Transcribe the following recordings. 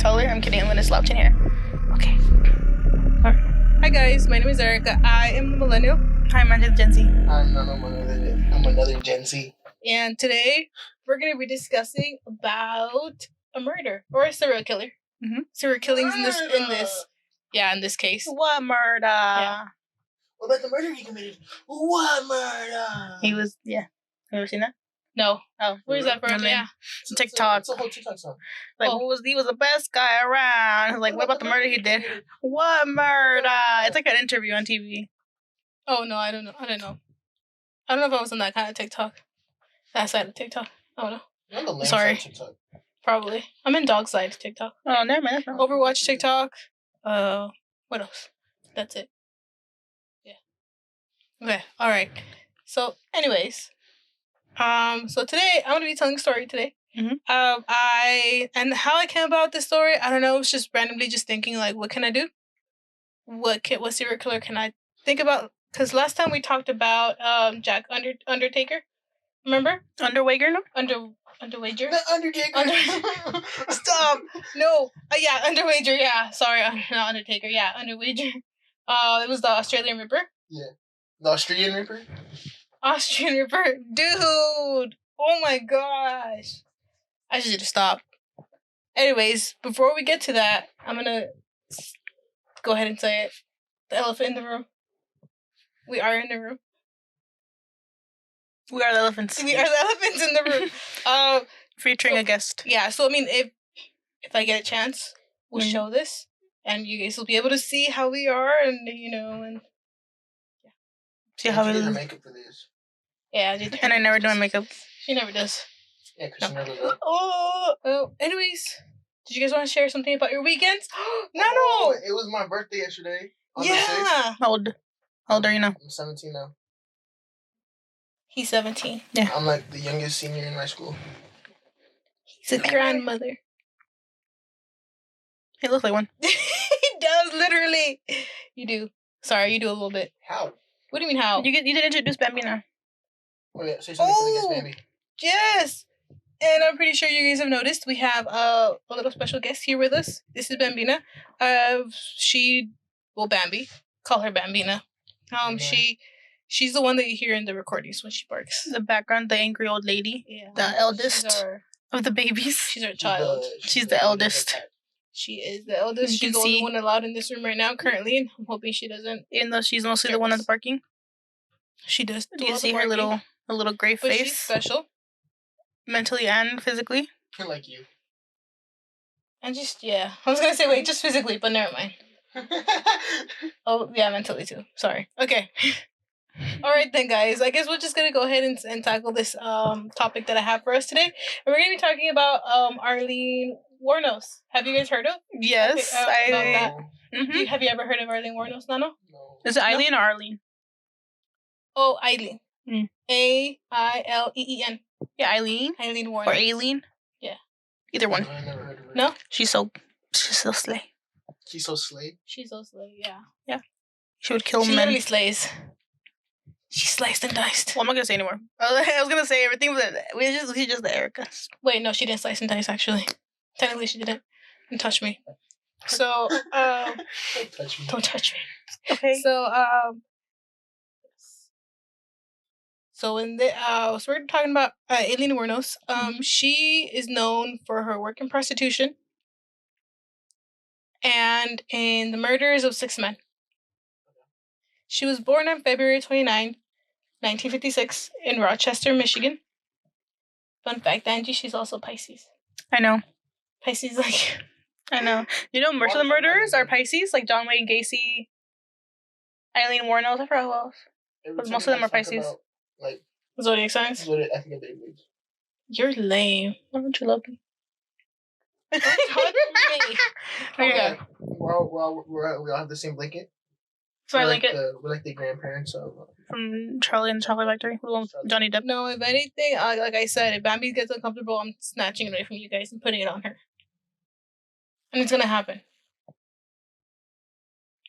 taller. I'm kidding. I'm gonna slouch in here. Okay. Hi guys, my name is Erica. I am the millennial. Hi, I'm Gen Z. I'm another Gen Z. And today we're going to be discussing about a murder or a serial killer. Mm-hmm. Serial killings in this case. What murder? Yeah. What about the murder he committed? What murder? He was, yeah. Have you ever seen that? No. Oh. Where's that from? Yeah. It's a TikTok. It's a whole TikTok song. Like, he was the best guy around. Like, what about the murder he did? What murder? It's like an interview on TV. Oh, no, I don't know. I don't know if I was on that kind of TikTok. That side of TikTok. I don't know. You're on the lame Sorry. side of TikTok. Probably. I'm in dog side TikTok. Oh, never mind. Overwatch TikTok. What else? That's it. Yeah. Okay. All right. So, anyways, so today I'm gonna be telling a story today. Mm-hmm. And how I came about this story, I don't know. It's just randomly just thinking like, what can I do? What serial killer can I think about? Because last time we talked about Jack Undertaker. Remember? Underwager, no? Underwager. The Undertaker. Stop. No. Yeah, Underwager. Yeah. Sorry, not Undertaker. Yeah, Underwager. It was the Australian Ripper. Yeah. The Australian Ripper? Austrian Ripper. Dude. Oh my gosh. I just need to stop. Anyways, before we get to that, I'm going to go ahead and say it. The elephant in the room. We are in the room. We are the elephants. We are the elephants in the room. Featuring a guest. Yeah, so I mean, if I get a chance, we'll show this, and you guys will be able to see how we are, and and yeah. See how we did her makeup for this. Yeah, I did. And I never do my makeup. She never does. Yeah, because she never does. Oh. Anyways, did you guys want to share something about your weekends? No. It was my birthday yesterday. On Yeah. The 6th. How old are you now? I'm 17 now. He's 17. Yeah. I'm like the youngest senior in my school. He's a grandmother. He looks like one. He does, literally. You do. Sorry, you do a little bit. How? What do you mean how? You did introduce Bambina. Oh yeah, say something for the guest, baby. Yes. And I'm pretty sure you guys have noticed we have a little special guest here with us. This is Bambina. Bambi. Call her Bambina. She's the one that you hear in the recordings when she barks. The background, the angry old lady. Yeah. The eldest of the babies. She's our child. She's the eldest. She is the eldest. You she's the only one allowed in this room right now currently. And I'm hoping she doesn't. Even though she's mostly the one that's barking. She does. Do you see her little gray face? She's special. Mentally and physically. Like you. And I was going to say, wait, just physically, but never mind. Oh, yeah, mentally too. Sorry. Okay. All right then, guys. I guess we're just going to go ahead and tackle this topic that I have for us today. And we're going to be talking about AILEEN WUORNOS. Have you guys heard of? Yes. About that? Mm-hmm. Have you ever heard of AILEEN WUORNOS, Nano? No. Is it AILEEN or Arlene? Oh, AILEEN. Mm. AILEEN. Yeah, AILEEN. AILEEN WUORNOS. Or Aileen. Yeah. Either one. I never heard of it. No? She's so slay. She's so slay. She's so slay, yeah. Yeah. She would kill She men. literally slays. She sliced and diced. Well, I'm not gonna say anymore. I was gonna say everything, but she's just the Erica. Wait, no, she didn't slice and dice, actually. Technically, she didn't. Don't touch me. So, Don't touch me. Don't touch me. Okay. So we're talking about AILEEN WUORNOS. She is known for her work in prostitution and in the murders of 6 men. She was born on February 29, 1956, in Rochester, Michigan. Fun fact, Angie, she's also Pisces. I know. Pisces, like... I know. You know, most of the murderers are Pisces, like John Wayne Gacy, AILEEN WUORNOS. I forgot who else. But most of them are Pisces. Like Zodiac signs? I think they would. You're lame. Why don't you love me? Okay. We all have the same blanket. So I like it. We're like the grandparents of... From Charlie and the Chocolate Factory. Johnny Depp. No, if anything, like I said, if Bambi gets uncomfortable, I'm snatching it away from you guys and putting it on her. And it's gonna happen.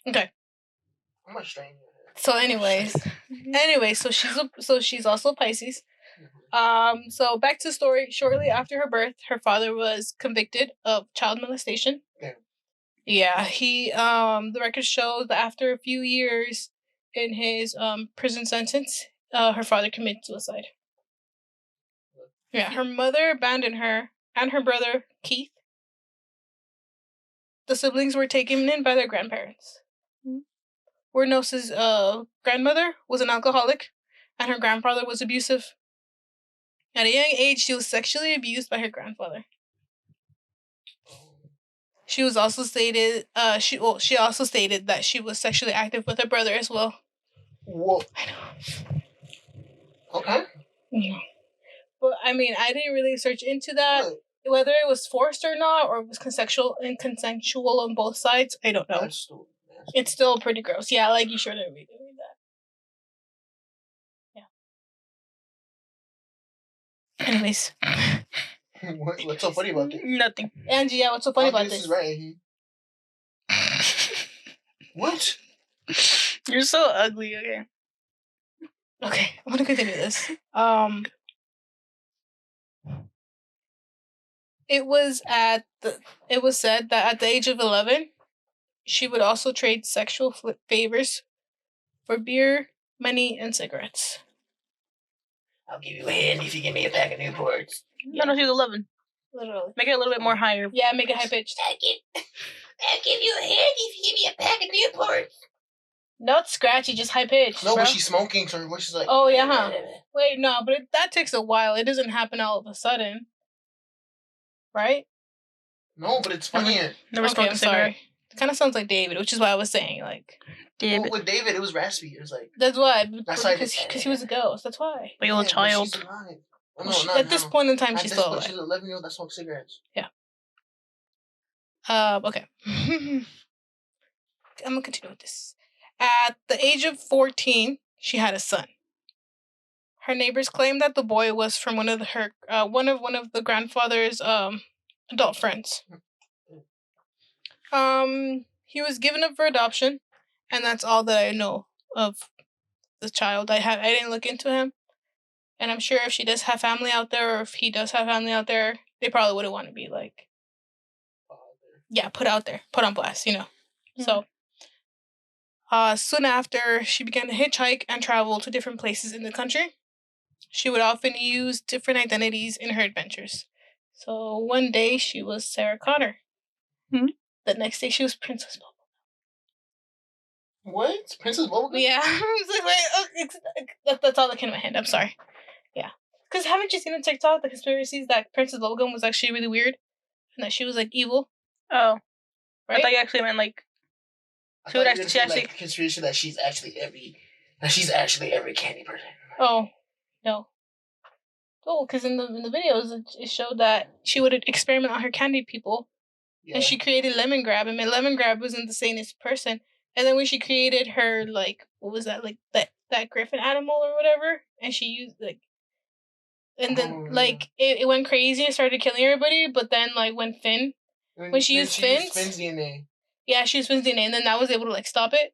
Okay. I'm not stranger. So anyways, so she's also Pisces. So back to the story. Shortly after her birth, her father was convicted of child molestation. Yeah, he the record shows that after a few years in his prison sentence, her father committed suicide. Yeah, her mother abandoned her and her brother Keith. The siblings were taken in by their grandparents. WUORNOS' grandmother was an alcoholic, and her grandfather was abusive. At a young age, she was sexually abused by her grandfather. She was also stated. She also stated that she was sexually active with her brother as well. Whoa. I know. Okay. Yeah. But I mean, I didn't really search into that. Whether it was forced or not, or it was consensual on both sides, I don't know. That's still nasty. It's still pretty gross. Yeah, like you shouldn't read that. Yeah. Anyways. What's so funny about this? Nothing. Angie, yeah, what's so funny about this? this? Is right. What? You're so ugly. Okay. Okay, I'm gonna continue this. It was said that at the age of 11, she would also trade sexual favors for beer, money, and cigarettes. I'll give you a hand if you give me a pack of Newports. No, she's 11. Literally. Make it a little bit more higher. Yeah, make it high pitched. I'll give you a hand if you give me a pack of Newports. Not scratchy, just high pitched. No, bro. but she's smoking, so her voice is like. Oh yeah, huh? Wait, no, but that takes a while. It doesn't happen all of a sudden, right? No, but it's funnier. Never smoked a cigarette. Sorry. It kind of sounds like David, which is why I was saying like. David. Well, with David, it was raspy. It was like. That's why. That's why because he was a ghost. That's why. Like a little child. She's alive. Well, at this point in time, she's still alive. She's an 11-year-old that smokes cigarettes. Yeah. Okay. I'm gonna continue with this. At the age of 14, she had a son. Her neighbors claimed that the boy was from one of the grandfather's adult friends. He was given up for adoption, and that's all that I know of the child. I didn't look into him, and I'm sure if she does have family out there, or if he does have family out there, they probably wouldn't want to be like, put out there, put on blast, you know. So. Soon after, she began to hitchhike and travel to different places in the country. She would often use different identities in her adventures. So one day she was Sarah Connor. The next day she was Princess Bubblegum. What? Princess Bubblegum? Yeah. That's all that came to my head. I'm sorry. Yeah. Because haven't you seen on TikTok the conspiracies that Princess Bubblegum was actually really weird? And that she was like evil? Oh. Right? I thought you actually meant like... She would actually like conspiracy that she's actually every candy person. Oh, no. Oh, because in the videos it showed that she would experiment on her candied people, and she created Lemon Grab, and Lemon Grab wasn't the sanest person. And then when she created her what was that that griffin animal or whatever, and she used and then it went crazy and started killing everybody. But then when she used Finn's DNA. Yeah, she used Finn's DNA, and then that was able to stop it.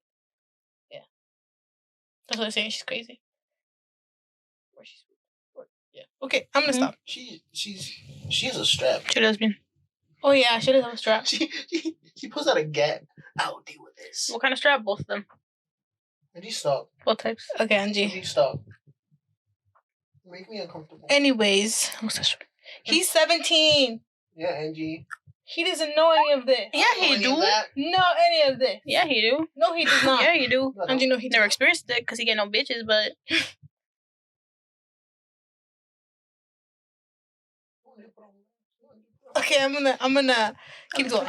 Yeah, that's what I'm saying. She's crazy. Yeah. Okay, I'm gonna stop. She has a strap. She lesbian. Oh yeah, she does have a strap. She pulls out a gap. I'll deal with this. What kind of strap? Both of them. And you stop. Both types. Okay, Angie. You stop. Make me uncomfortable. Anyways, he's 17. Yeah, Angie. He doesn't know any of this. Yeah, he do. Know any of this. Yeah, he do. No, he does not. Yeah, he do. Angie, no, he never experienced it because he get no bitches, but. Okay, I'm gonna keep going.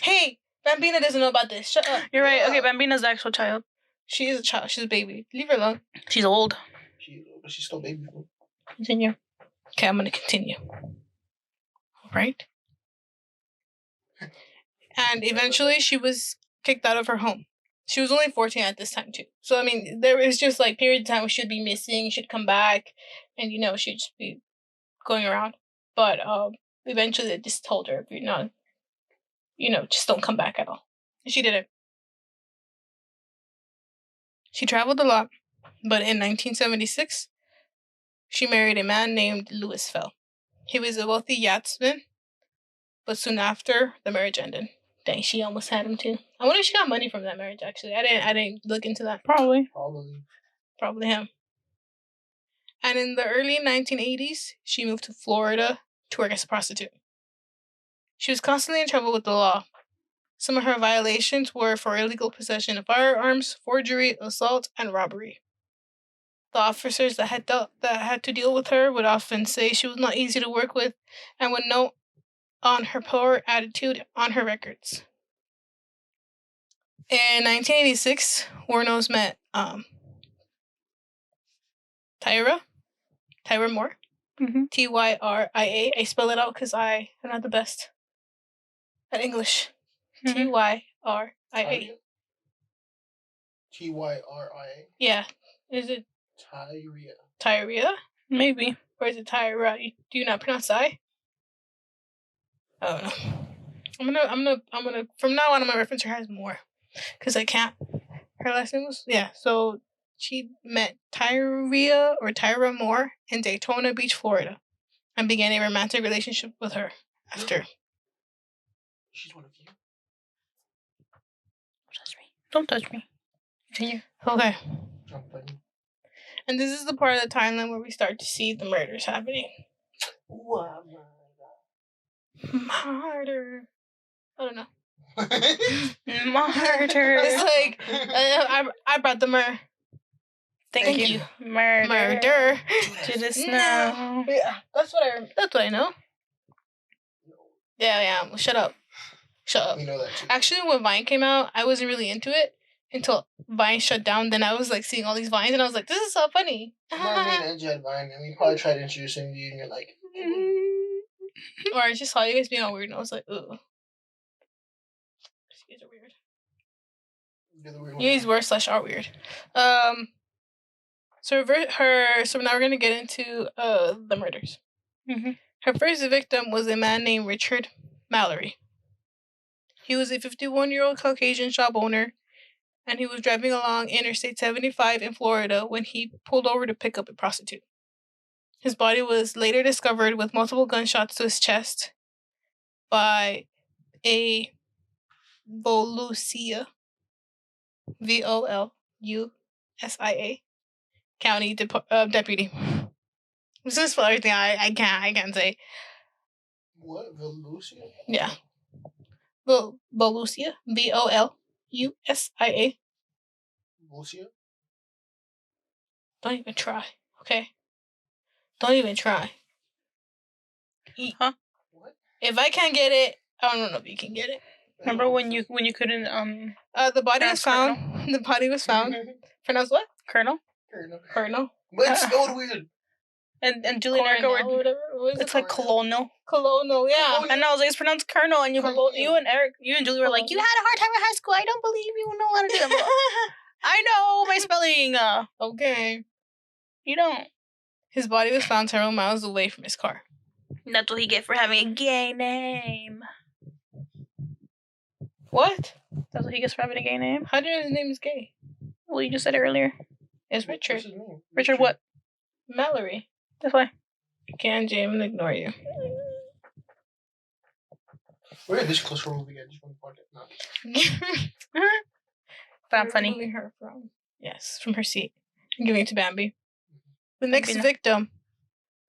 Hey, Bambina doesn't know about this. Shut up. You're right. Okay, Bambina's the actual child. She is a child. She's a baby. Leave her alone. She's old. But she's still baby. Continue. Okay, I'm gonna continue. All right. And eventually, she was kicked out of her home. She was only 14 at this time too. So I mean, there was just period of time where she'd be missing, she'd come back, and she'd just be going around. But eventually they just told her, if you're not, just don't come back at all. And she didn't. She traveled a lot, but in 1976, she married a man named Louis Fell. He was a wealthy yachtsman, but soon after, the marriage ended. Dang, she almost had him too. I wonder if she got money from that marriage. Actually, I didn't look into that. Probably. Probably him. And in the early 1980s, she moved to Florida to work as a prostitute. She was constantly in trouble with the law. Some of her violations were for illegal possession of firearms, forgery, assault, and robbery. The officers that had to deal with her would often say she was not easy to work with and would note on her poor attitude on her records. In 1986, WUORNOS met Tyra Moore. Mm-hmm. Tyria. I spell it out because I am not the best at English. Mm-hmm. Tyria. Tyria. Yeah. Is it Tyria. Tyria? Maybe. Or is it Tyra? Do you not pronounce I? I don't know. I'm gonna from now on I'm gonna reference her as Moore. Because I can't. Her last name was so she met Tyra Moore in Daytona Beach, Florida, and began a romantic relationship with her after. She's one of you. Don't touch me. Continue. Okay. Jumping. And this is the part of the timeline where we start to see the murders happening. What? Murder. I don't know. Murder. It's like I brought the murder. Thank you. Murder. To the snow. Yeah, that's what I know. Yeah. Well, shut up. We know that too. Actually, when Vine came out, I wasn't really into it until Vine shut down. Then I was like seeing all these Vines, and I was like, "This is so funny." Marlene and Jed Vine, and we probably tried introducing you, and you're like, Or I just saw you guys being all weird, and I was like, "Ooh, you guys are weird." You're the weird one. You guys were / are weird. So now we're gonna get into the murders. Mm-hmm. Her first victim was a man named Richard Mallory. He was a 51-year-old Caucasian shop owner, and he was driving along Interstate 75 in Florida when he pulled over to pick up a prostitute. His body was later discovered with multiple gunshots to his chest by a Volusia, Volusia, county deputy. This is for everything I can't say. What? Volusia? Yeah. Volusia, Volusia. Volusia? Don't even try, okay? Don't even try. Huh? What? If I can't get it, I don't know if you can get it. Remember when you couldn't the body was found. The body was found. Pronounced what? Colonel? Colonel. But it's spelled weird. And Julie and Erica Coronel or were. whatever. What is It's it? like colonial. Colonel, yeah. And I was like, it's pronounced Colonel, and you and Julie were like, you had a hard time in high school. I don't believe you know how to do it. I know my spelling. Okay. You don't. His body was found several miles away from his car. That's what he get for having a gay name. What? That's what he gets for having a gay name. How do you know his name is gay? Well, you just said it earlier. It's Richard. What's his name? Richard what? Mallory. That's why. Can't Jim ignore you. We're this close for movie. I just want to podcast. No. But I'm funny. Removing her from her seat and giving it to Bambi. The next victim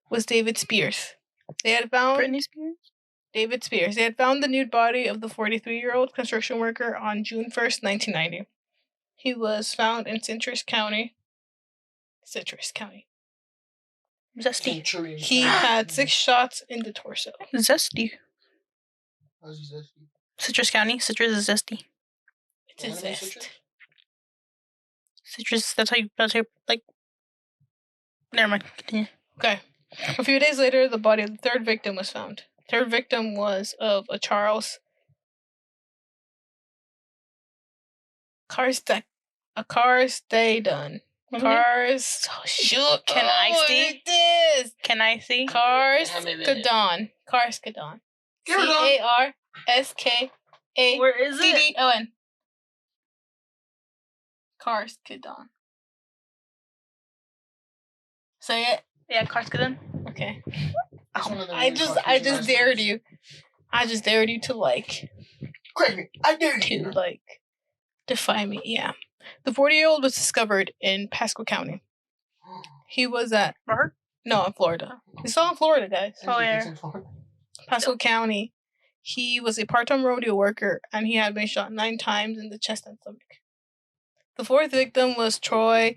was David Spears. They had found Britney Spears? David Spears. They had found the nude body of the 43-year-old construction worker on June 1st, 1990. He was found in Citrus County. Zesty. He had 6 shots in the torso. Zesty. How's he zesty? Citrus County. Citrus is zesty. It's a zest. Citrus, that's how you like. Never mind. Continue. Okay. A few days later, the body of the third victim was found. The third victim was of a Charles Carsted done. Cars. Oh, shoot. Can I see? This. Can I see? Carskadon. Carskadon. Carskadon. Where is it? Carskadon. Say it. Yeah, Koskinen. Okay. It's one of them I Caucasian just dared wrestlers. you. I just dared you to Craig me. I dare you. defy me. Yeah. The 40-year-old was discovered in Pasco County. He was at in Florida. He's all in Florida, guys. Oh, yeah. Pasco County. He was a part-time rodeo worker, and he had been shot 9 times in the chest and stomach. The 4th victim was Troy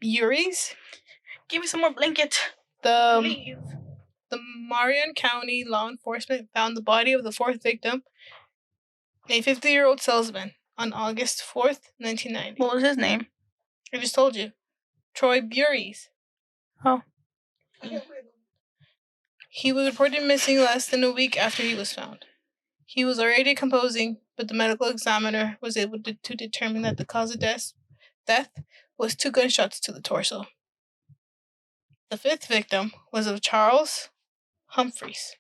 Uries. Give me some more blanket. The Marion County law enforcement found the body of the 4th victim, a 50-year-old salesman, on August 4th, 1990. What was his name? I just told you. Troy Uries. Oh. He was reported missing less than a week after he was found. He was already decomposing, but the medical examiner was able to determine that the cause of death was 2 gunshots to the torso. The 5th victim was of Charles Humphreys.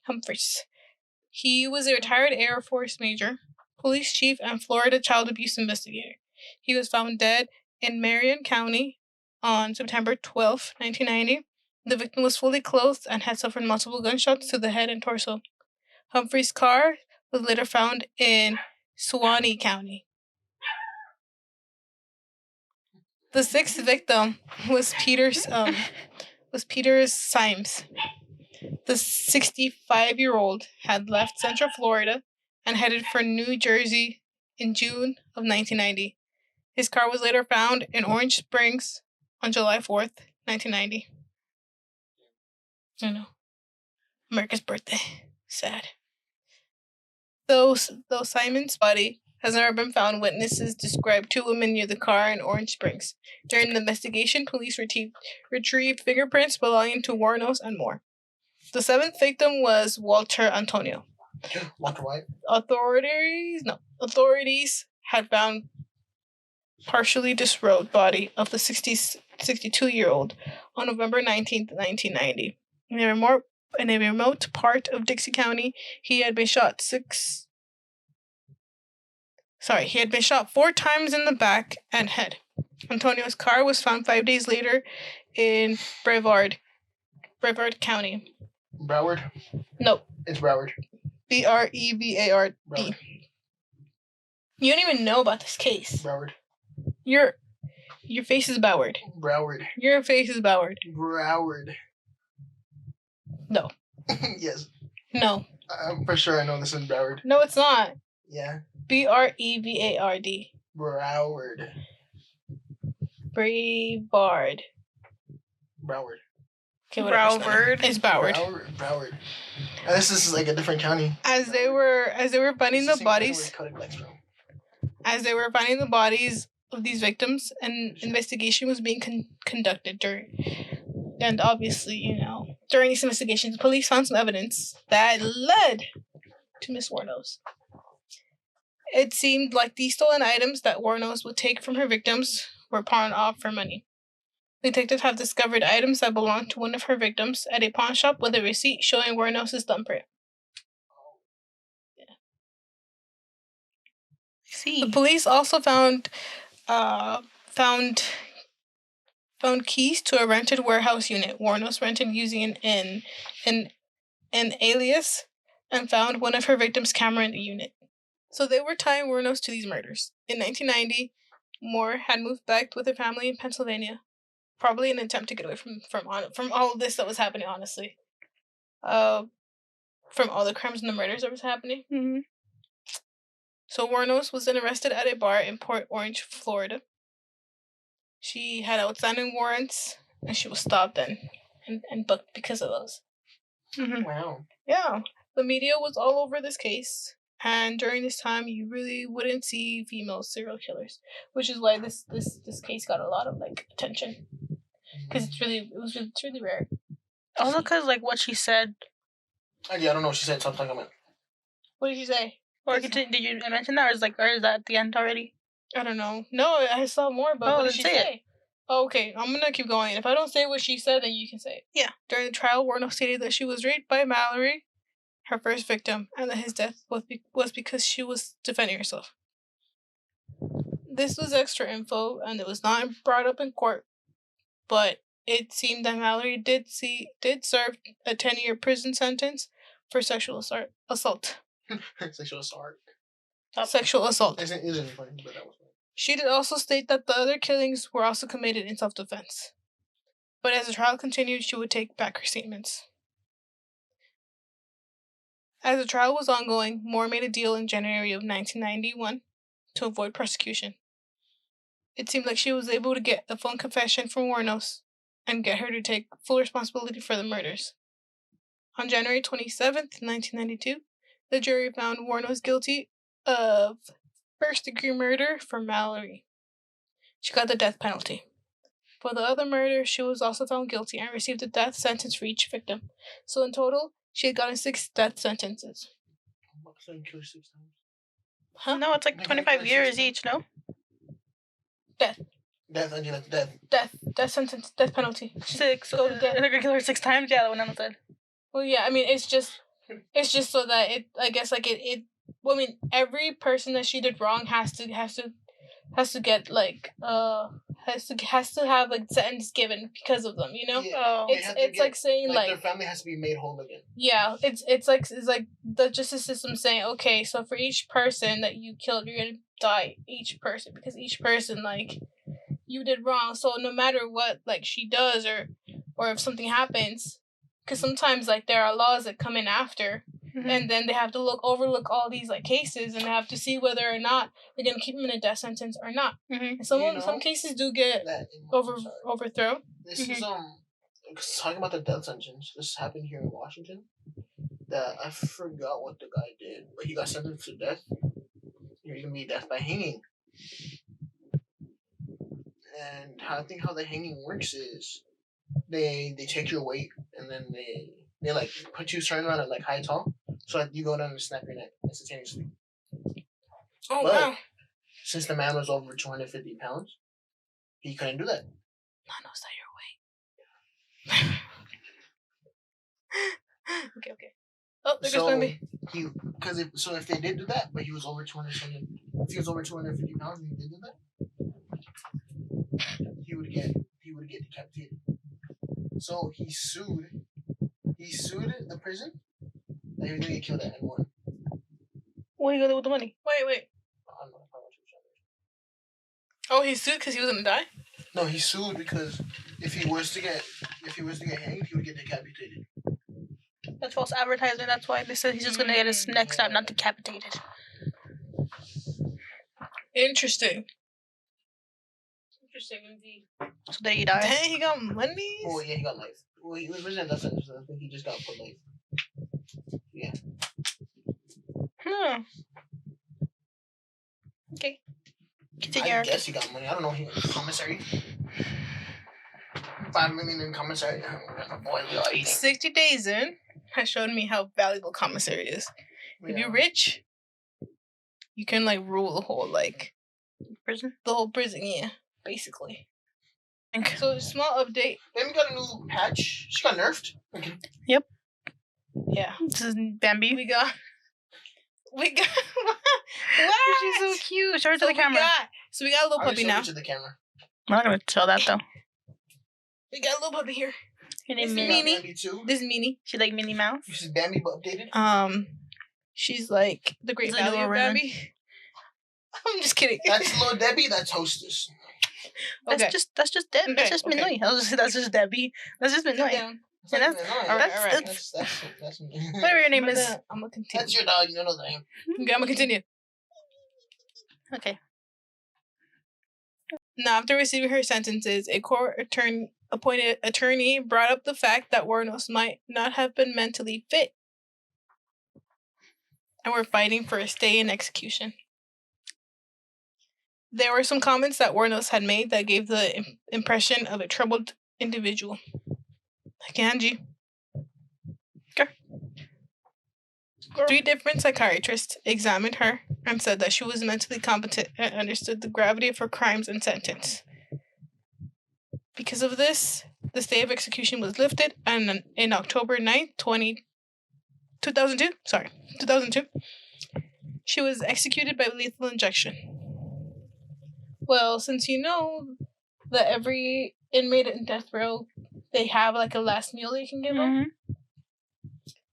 Humphreys. He was a retired Air Force major, police chief, and Florida child abuse investigator. He was found dead in Marion County on September 12, 1990. The victim was fully clothed and had suffered multiple gunshots to the head and torso. Humphrey's car was later found in Suwannee County. The 6th victim was Peter Symes. The 65-year-old had left Central Florida and headed for New Jersey in June of 1990. His car was later found in Orange Springs on July 4th, 1990. I know. America's birthday. Sad. Though Simon's body has never been found, witnesses described 2 women near the car in Orange Springs. During the investigation, police retrieved fingerprints belonging to WUORNOS and more. The 7th victim was Walter Antonio. Walter White. Authorities had found partially disrobed body of the 62-year-old on November 19th, 1990. In a remote part of Dixie County, he had been shot 4 times in the back and head. Antonio's car was found 5 days later in Brevard County. Broward? No. It's Broward. Brevard. Broward. You don't even know about this case. Broward. Your face is Broward. Broward. Your face is Broward. Broward. No. Yes. No. I'm for sure I know this is Broward. No, it's not. Yeah. Brevard. Broward. Brevard. Broward. Okay, Broward. It's Broward. Broward. This is like a different county. As they were finding the bodies. As they were finding the bodies of these victims, an investigation was being conducted and obviously, during these investigations, police found some evidence that led to Miss WUORNOS. It seemed like these stolen items that WUORNOS would take from her victims were pawned off for money. Detectives have discovered items that belonged to one of her victims at a pawn shop with a receipt showing WUORNOS' thumbprint. Yeah. See. The police also found keys to a rented warehouse unit. WUORNOS rented using an alias, and found one of her victims' camera in the unit. So they were tying WUORNOS to these murders. In 1990, Moore had moved back with her family in Pennsylvania, probably in an attempt to get away from all of this that was happening. Honestly, from all the crimes and the murders that was happening. Mm-hmm. So WUORNOS was then arrested at a bar in Port Orange, Florida. She had outstanding warrants, and she was stopped and booked because of those. Mm-hmm. Wow. Yeah. The media was all over this case, and during this time, you really wouldn't see female serial killers, which is why this case got a lot of attention, because it's really rare. Also, because what she said. Yeah, I don't know what she said, so I'm talking about. What did she say? Or did you mention that, or is that at the end already? I don't know. No, I saw more, but what did she say? Oh, okay, I'm gonna keep going. If I don't say what she said, then you can say it. Yeah. During the trial, WUORNOS stated that she was raped by Mallory, her first victim, and that his death was because she was defending herself. This was extra info, and it was not brought up in court, but it seemed that Mallory did serve a 10-year prison sentence for sexual assault. Sexual assault. Sexual assault. Isn't funny, but that was funny. She did also state that the other killings were also committed in self-defense. But as the trial continued, she would take back her statements. As the trial was ongoing, Moore made a deal in January of 1991 to avoid prosecution. It seemed like she was able to get a phone confession from WUORNOS and get her to take full responsibility for the murders. On January 27th, 1992, the jury found WUORNOS guilty of first-degree murder for Mallory. She got the death penalty. For the other murders, she was also found guilty and received a death sentence for each victim. So in total, she had gotten 6 death sentences. So you kill 6 times? Huh? No, it's like 25 years each, no? Death. Death, death. Death sentence, death penalty. 6. Go to death. They're gonna kill her 6 times? Yeah, the one I said. Well, yeah, I mean, it's just so that I guess, like, well, I mean, every person that she did wrong has to get, like, has to have, like, sentence given because of them, you know? Yeah, it's like saying, like, their family has to be made whole again. Yeah, it's like the justice system saying, okay, so for each person that you killed, you're gonna die, each person, because each person, like, you did wrong. So no matter what, like, she does or if something happens, because sometimes, like, there are laws that come in after, and then they have to overlook all these, like, cases, and they have to see whether or not they're gonna keep them in a death sentence or not. And some cases do get overthrown. This is talking about the death sentence. This happened here in Washington. That I forgot what the guy did, but he got sentenced to death. You're gonna be death by hanging. And I think how the hanging works is they take your weight and then they like put you certain amount of like height tall, so that you go down and snap your neck instantaneously. Oh, wow. Since the man was over 250 pounds, he couldn't do that. No, is that your weight? Okay. Oh, there goes Bambi. If they did do that, but he was over 250 pounds and he did do that, he would get decapitated. So he sued the prison that he was gonna get killed at N1. What are you gonna do with the money? Wait. I don't know how much it was. Oh, he sued because he was gonna die? No, he sued because if he was to get hanged, he would get decapitated. That's false advertising. That's why they said he's just gonna get his neck snapped, not decapitated. Interesting indeed. So there you die. Dang, he got money? Oh yeah, he got life. Well, he was in that sentence. I think he just got put life. Yeah. Okay. Continue. I guess he got money. I don't know. He commissary. 5 million in commissary. Boy, we are eating. 60 days in has shown me how valuable commissary is. Yeah. If you're rich, you can, like, rule the whole, like, prison. The whole prison, yeah, basically. So, small update. Bambi got a new patch. She got nerfed. Okay. Yep. Yeah. This is Bambi. We got. What? She's so cute. Show her to the camera. We got a little puppy now. To the camera. I'm not gonna show that though. We got a little puppy here. Her name is Minnie. This is Minnie. She like Minnie Mouse. This is Bambi but updated. She's like the great value of Bambi. I'm just kidding. That's Little Debbie. That's Hostess. That's just Debbie. That's just Minnie. That's just Debbie. That's just Minnie. Yeah, that's whatever your name is. I'm gonna continue. That's your dog. You know the name. Okay, I'm gonna continue. Okay. Now, after receiving her sentences, a court-appointed attorney brought up the fact that WUORNOS might not have been mentally fit and were fighting for a stay in execution. There were some comments that WUORNOS had made that gave the impression of a troubled individual. Like Angie. Okay. 3 different psychiatrists examined her and said that she was mentally competent and understood the gravity of her crimes and sentence. Because of this, the stay of execution was lifted, and in October 9th, 2002, she was executed by lethal injection. Well, since you know that every inmate in death row, they have like a last meal they can give them.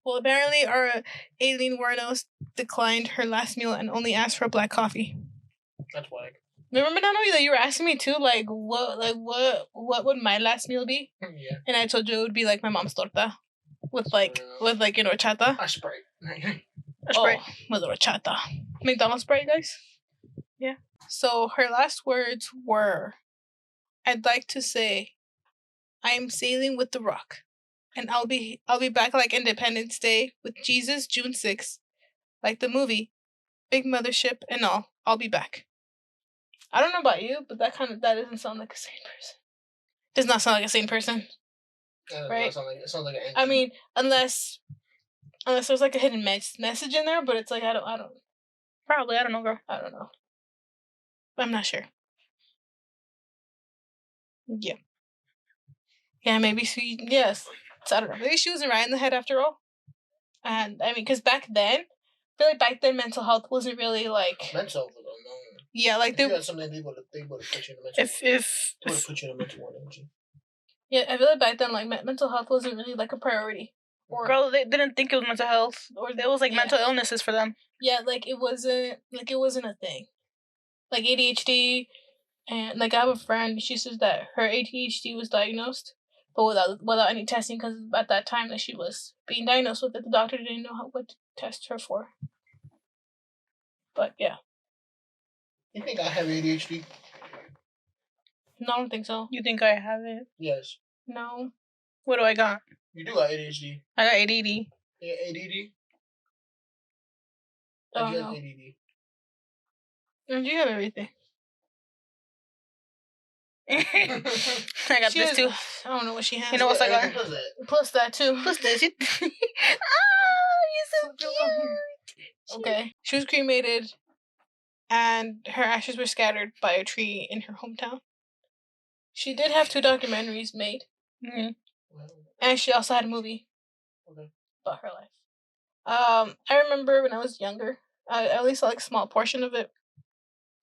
Well, apparently our AILEEN WUORNOS declined her last meal and only asked for black coffee. That's why. Remember, Nano, that you were asking me too, like what would my last meal be? Yeah. And I told you it would be like my mom's torta, with horchata. A Sprite. A Sprite. Oh, with horchata. McDonald's Sprite, guys. Yeah. So her last words were, "I'd like to say, I am sailing with the Rock, and I'll be back like Independence Day with Jesus, June 6th, like the movie, big mothership and all. I'll be back." I don't know about you, but that doesn't sound like a sane person. Does not sound like a sane person, right? It sounds like an I mean, unless there's like a hidden message in there, but it's like I don't. Probably, I don't know, girl. I don't know. I'm not sure. Yeah. Yeah, maybe she. Yes, so I don't know. Maybe she wasn't right in the head after all. And I mean, because back then, I feel like back then mental health wasn't really like mental health. No. Yeah, like if you had something they would have put you in a mental. They would have put you in a mental ward, didn't you? Yeah, I feel like back then, like mental health wasn't really like a priority. Or girl, they didn't think it was mental health, or it was like mental illnesses for them. Yeah, like it wasn't a thing. Like ADHD, and like I have a friend. She says that her ADHD was diagnosed, but without any testing, because at that time that she was being diagnosed with it, the doctor didn't know what to test her for. But yeah. You think I have ADHD? No, I don't think so. You think I have it? Yes. No. What do I got? You do got ADHD. I got ADD. Yeah, ADD? Oh, you no. have ADD? And you have everything. I got this too. I don't know what she has. You know what's I got? Plus that too. Plus this. Oh, you're so cute. Okay. She was cremated, and her ashes were scattered by a tree in her hometown. She did have 2 documentaries made. Mm-hmm. And she also had a movie about her life. I remember when I was younger, I at least saw like a small portion of it.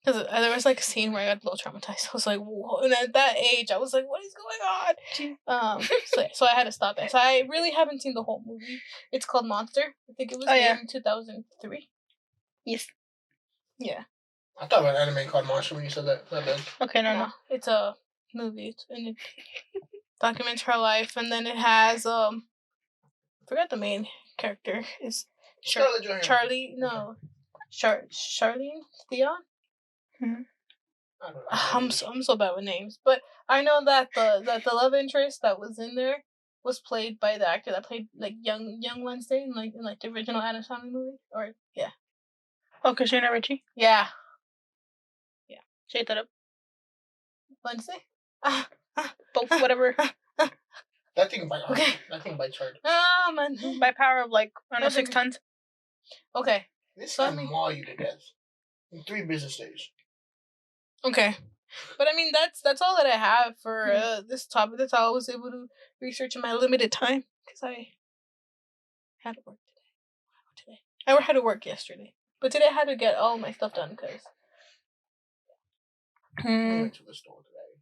Because there was like a scene where I got a little traumatized. I was like, whoa. And at that age, I was like, what is going on? So I had to stop it. So I really haven't seen the whole movie. It's called Monster. I think it was in 2003. Yes. Yeah. I thought about an anime called Monster when you said that. Not bad. Okay, no. It's a movie. And it documents her life. And then it has, I forgot the main character. Is Charlie, no. Charlene Theon? Mm-hmm. I'm so bad with names, but I know that the love interest that was in there was played by the actor that played like young Wednesday in the original Addams Family movie. Or yeah. Oh, Christina Ricci. Yeah. Yeah. Shake that up. Wednesday. Both whatever. That thing bites hard. Oh man. By power of like I don't know 6 tons. Okay. This can maul you to death in 3 business days. Okay, but I mean that's all that I have for this topic. That's all I was able to research in my limited time because I had to work today. I had to work yesterday, but today I had to get all my stuff done because we went to the store today.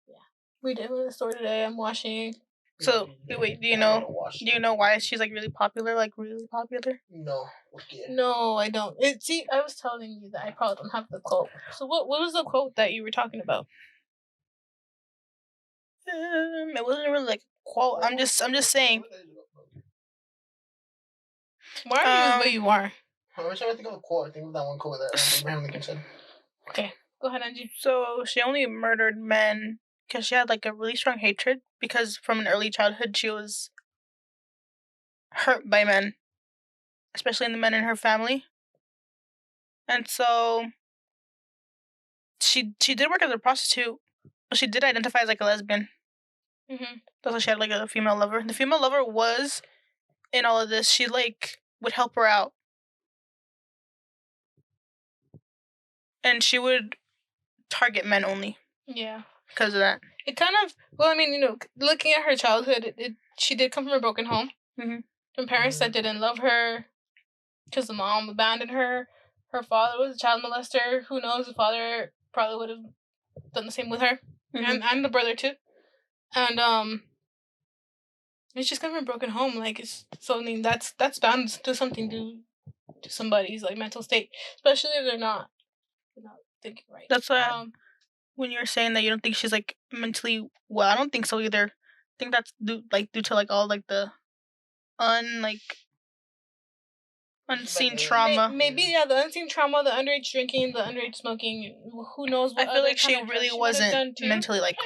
Yeah, we did go to the store today. I'm washing. So wait, do you know why she's like really popular? Like really popular? No. No, I don't. I was telling you that I probably don't have the quote. So what was the quote that you were talking about? It wasn't really like a quote. I'm just saying. Why are you the way you are? Every time I think of a quote, I think of that one quote that Abraham Lincoln said. Okay, go ahead, Angie. So she only murdered men because she had like a really strong hatred because from an early childhood she was hurt by men, especially in the men in her family. And so she did work as a prostitute. But she did identify as like a lesbian. Mm-hmm. That's why she had like a female lover. The female lover was in all of this. She like would help her out. And she would target men only. Yeah. Because of that. It kind of, well, I mean, looking at her childhood, she did come from a broken home. Mm-hmm. From parents that didn't love her because the mom abandoned her. Her father was a child molester. Who knows? The father probably would have done the same with her. and the brother too, and it's just kind of a broken home. Like it's so. I mean, that's bound to do something to somebody's like mental state, especially if they're not thinking right. That's why when you're saying that you don't think she's like mentally well, I don't think so either. I think that's due to like all like the unseen trauma. Maybe the unseen trauma, the underage drinking, the underage smoking. Who knows what I feel other like she kind of really drugs she would have done wasn't too. mentally like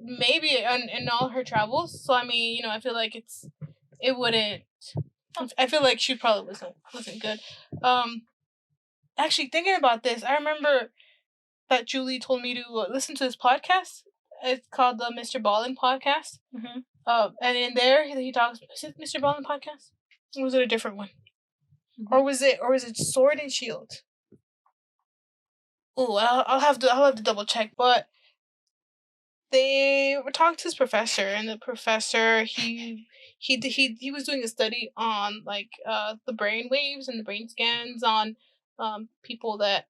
Maybe in all her travels. So I mean, you know, I feel like it wouldn't. I feel like she probably wasn't good. Actually, thinking about this, I remember that Julie told me to listen to this podcast. It's called the Mr. Ballin podcast. Mhm. And in there he talks. Is it Mr. Ballin podcast? Or was it a different one? Mhm. Or was it Sword and Shield? Oh, I'll have to double check. But they were talking to his professor, and the professor he was doing a study on like the brain waves and the brain scans on people that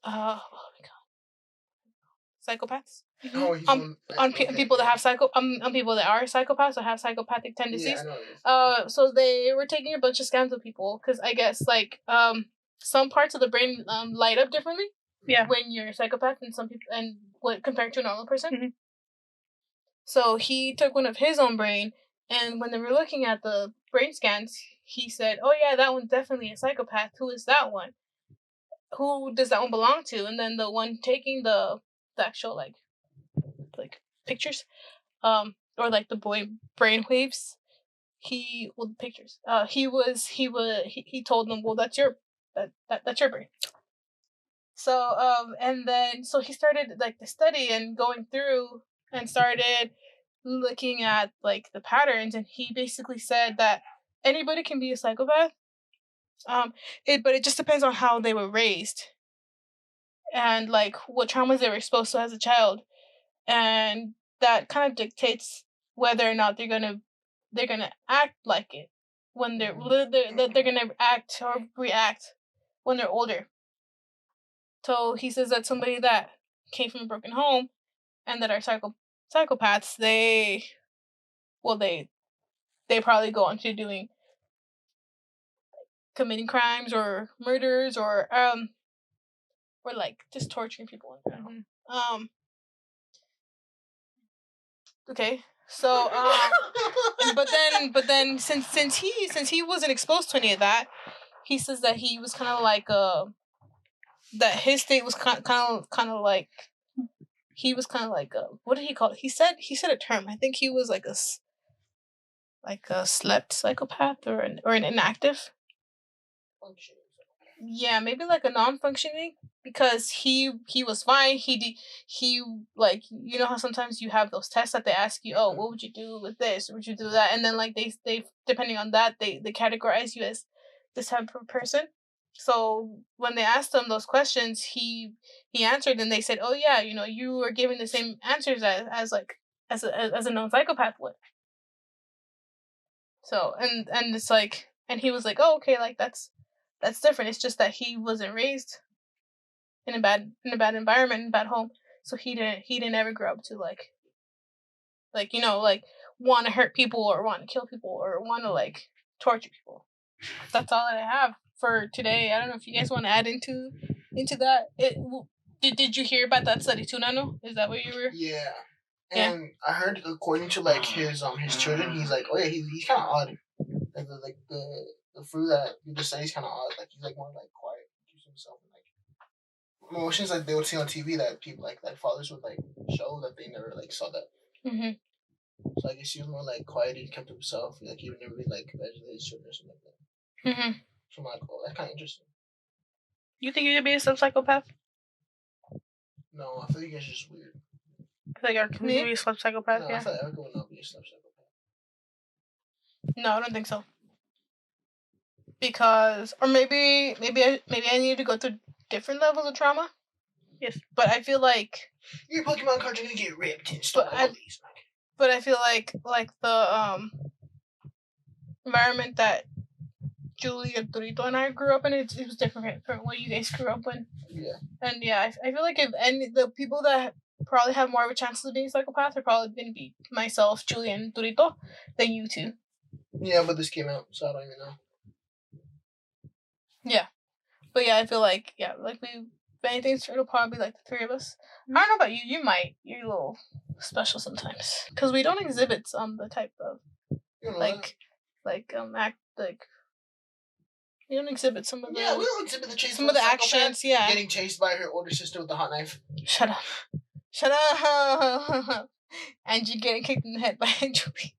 oh my god, psychopaths. Oh, he's People that have on people that are psychopaths or have psychopathic tendencies. Yeah, So they were taking a bunch of scans of people because I guess like some parts of the brain light up differently. Yeah. When you're a psychopath, and some people and what compared to a normal person. Mhm. So he took one of his own brain, and when they were looking at the brain scans, he said, "Oh yeah, that one's definitely a psychopath. Who is that one? Who does that one belong to?" And then the one taking the actual like pictures, or like the brain waves, the pictures. He told them, well, that's your brain. So and then so he started like the study and going through and started looking at like the patterns, and he basically said that anybody can be a psychopath. But it just depends on how they were raised and like what traumas they were exposed to as a child, and that kind of dictates whether or not they're gonna act like it when they're gonna act or react when they're older. So he says that somebody that came from a broken home and that are psychopaths, they probably go on to doing committing crimes or murders or like just torturing people in general. Okay. So but then since he wasn't exposed to any of that, he says that he was kind of like that his state was kind of like he was kind of like what did he call it? He said a term. I think he was like a slept psychopath or an inactive. Yeah, maybe like a non-functioning, because he was fine. He like, you know how sometimes you have those tests that they ask you, oh, what would you do with this, or would you do that, and then like they depending on that they categorize you as this type of person. So when they asked him those questions, he answered, and they said, oh yeah, you know, you were giving the same answers as a known psychopath would. So and it's like, and he was like, oh okay, like that's different. It's just that he wasn't raised in a bad environment, in a bad home, so he didn't ever grow up to like you know, like want to hurt people or want to kill people or want to like torture people. That's all that I have for today. I don't know if you guys want to add into that. Did you hear about that study too, Nano? Is that what you were? Yeah. And I heard, according to like his children, he's like, oh yeah, he's kind of odd. Like the fruit that you just say, he's kind of odd. Like he's like more like quiet, keeps himself, and like emotions that they would see on TV that people like that fathers would like show that they never like saw that. Mm-hmm. So I guess he was more like quiet. He kept to himself. Like he would never be like congratulate his children or something like that. Mm-hmm. So I'm like, oh, that's kind of interesting. You think you could be a psychopath? No, I feel like it's just weird. I feel like Erica could be a psychopath. No, Yeah. I feel like Erica would not be a psychopath. No, I don't think so. Because, or maybe I need to go through different levels of trauma. Yes, but I feel like your Pokemon cards are gonna get ripped and stuff. But I feel like the environment that Julie and Torito and I grew up in, it was different from what you guys grew up in. Yeah. And yeah, I feel like the people that probably have more of a chance of being psychopath are probably going to be myself, Julie, and Torito than you two. Yeah, but this came out, so I don't even know. Yeah. But yeah, I feel like, like if anything, it'll probably be like the three of us. I don't know about you. You might. You're a little special sometimes. Because we don't exhibit the type of, You know act, like, we don't exhibit some of the... Yeah, we don't exhibit the chase. Some of the actions, yeah. Getting chased by her older sister with a hot knife. Shut up. Shut up. Angie getting kicked in the head by Julie.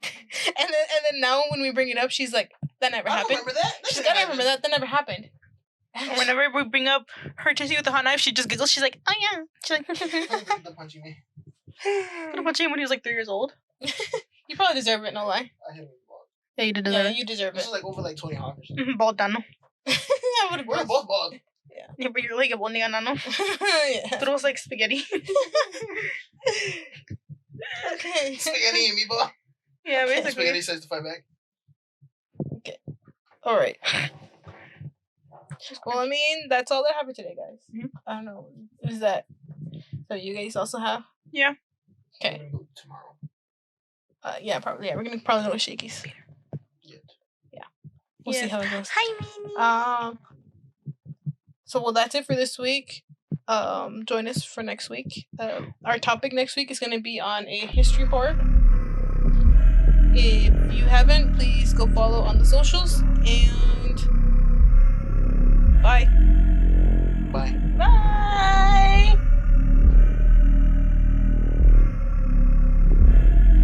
and then now when we bring it up, she's like, that never happened. I don't remember that. She's like, I don't remember that. That never happened. Whenever we bring up her chasing with the hot knife, she just giggles. She's like, oh yeah. She's like, the punching me. gonna punch him when he was like 3 years old. You probably deserve it, no lie. I hit him bald. Yeah, you did Yeah, you deserve This it. is like over like Tony Hawk or something. Bald dano. I would have We're both bald. Yeah, but you're like a bondiga nano. Yeah. But it was like spaghetti. Okay. Spaghetti and meatball. Yeah, basically. Spaghetti says to fight back. All right. Well, I mean, that's all that happened today, guys. Mhm. I don't know. Is that... So you guys also have... Yeah. I'm Okay. gonna go tomorrow. Yeah, probably. Yeah, we're gonna probably go to Shakey's. Yet. We'll see Yeah. how it goes. Hi, Minnie. So well, that's it for this week. Join us for next week. Our topic next week is going to be on a history horror. If you haven't, please go follow on the socials and bye. Bye. Bye.